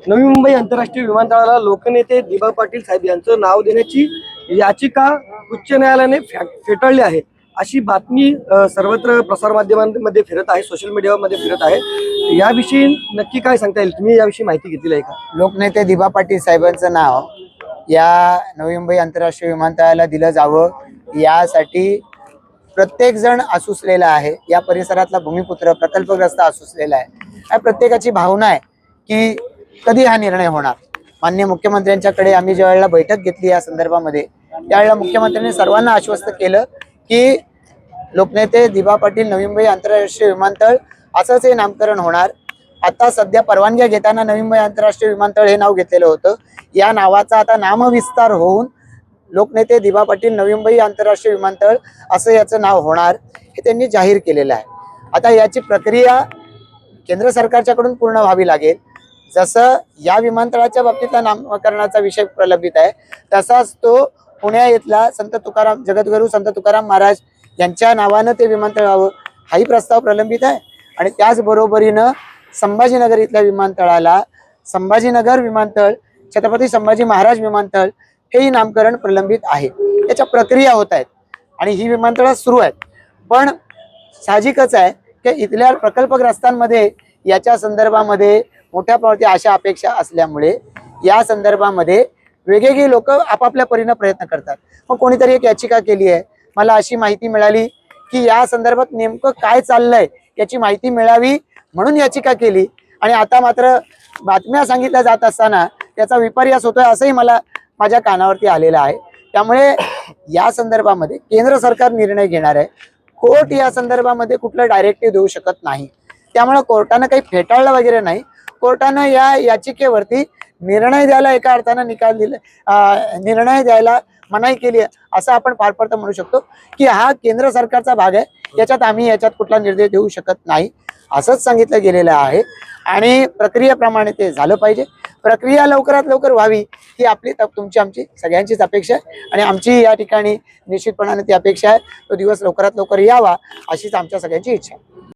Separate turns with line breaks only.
नवी मुंबई आंतरराष्ट्रीय विमानतळाला लोकनेते दिबा पाटील साहेब यांचं नाव देण्याची याचिका उच्च न्यायालयाने फेटाळली आहे, अशी बातमी सर्वत्र प्रसारमाध्यमांमध्ये फिरत आहे, सोशल मीडियामध्ये फिरत आहे। याविषयी नक्की काय सांगता येईल? तुम्ही याविषयी माहिती घेतली आहे का?
लोकनेते दिबा पाटील साहेबांचं नाव या नवी मुंबई आंतरराष्ट्रीय विमानतळाला दिलं जावं यासाठी प्रत्येक जण आसुसलेला आहे। या परिसरातला भूमिपुत्र प्रकल्पग्रस्त आसुसलेला आहे। प्रत्येकाची भावना आहे की कधी हा निर्णय होणार। माननीय मुख्यमंत्र्यांच्याकडे आम्ही ज्या वेळेला बैठक घेतली या संदर्भामध्ये, त्यावेळेला मुख्यमंत्र्यांनी सर्वांना आश्वस्त केलं की लोकनेते दिबा पाटील नवी मुंबई आंतरराष्ट्रीय विमानतळ असंच हे नामकरण होणार। आता सध्या परवानग्या घेताना नवी मुंबई आंतरराष्ट्रीय विमानतळ हे नाव घेतलेलं होतं। या नावाचा आता नामविस्तार होऊन लोकनेते दिबा पाटील नवी मुंबई आंतरराष्ट्रीय विमानतळ असं याचं नाव होणार हे त्यांनी जाहीर केलेलं आहे। आता याची प्रक्रिया केंद्र सरकारच्याकडून पूर्ण व्हावी लागेल। जसं या विमानतळाच्या बाबतीतला नामकरणाचा विषय प्रलंबित आहे, तसाच तो पुण्या इथला संत तुकाराम जगद्गुरू संत तुकाराम महाराज यांच्या नावानं ते विमानतळ व्हावं हाही प्रस्ताव प्रलंबित आहे। आणि त्याचबरोबरीनं संभाजीनगर इथल्या विमानतळाला संभाजीनगर विमानतळ, छत्रपती संभाजी महाराज विमानतळ हेही नामकरण प्रलंबित आहे। याच्या प्रक्रिया होत आहेत आणि ही विमानतळं सुरू आहेत। पण साहजिकच आहे की इथल्या प्रकल्पग्रस्तांमध्ये याच्या संदर्भामध्ये मोठ्या प्रमाणात आशा अपेक्षा असल्यामुळे या संदर्भामध्ये वेगवेगळी लोक आपापल्या परीने प्रयत्न करतात। मग कोणीतरी एक याचिका केली आहे। मला अशी माहिती मिळाली की या संदर्भात नेमकं काय चाललंय याची माहिती मिळावी म्हणून याचिका केली, आणि आता मात्र बातम्या सांगितल्या जात असताना त्याचा विपर्यास होतोय असंही मला माझ्या कानावरती आलेलं आहे। त्यामुळे या संदर्भामध्ये केंद्र सरकार निर्णय घेणार आहे। कोर्ट या संदर्भामध्ये कुठलं डायरेक्टिव्ह देऊ शकत नाही। त्यामुळे कोर्टानं काही फेटाळलं वगैरे नाही। कोर्टानं या याचिकेवरती निर्णय द्यायला एका अर्थानं निकाल दिला, निर्णय द्यायला मनाई केली आहे असं आपण फार फार तर म्हणू शकतो की हा केंद्र सरकारचा भाग आहे, याच्यात आम्ही याच्यात कुठला निर्णय देऊ शकत नाही असंच सांगितलं गेलेलं आहे। आणि प्रक्रियेप्रमाणे ते झालं पाहिजे। प्रक्रिया लवकरात लवकर व्हावी ही आपली तुमची आमची सगळ्यांचीच अपेक्षा आहे, आणि आमची या ठिकाणी निश्चितपणाने ती अपेक्षा आहे तो दिवस लवकरात लवकर यावा अशीच आमच्या सगळ्यांची इच्छा आहे।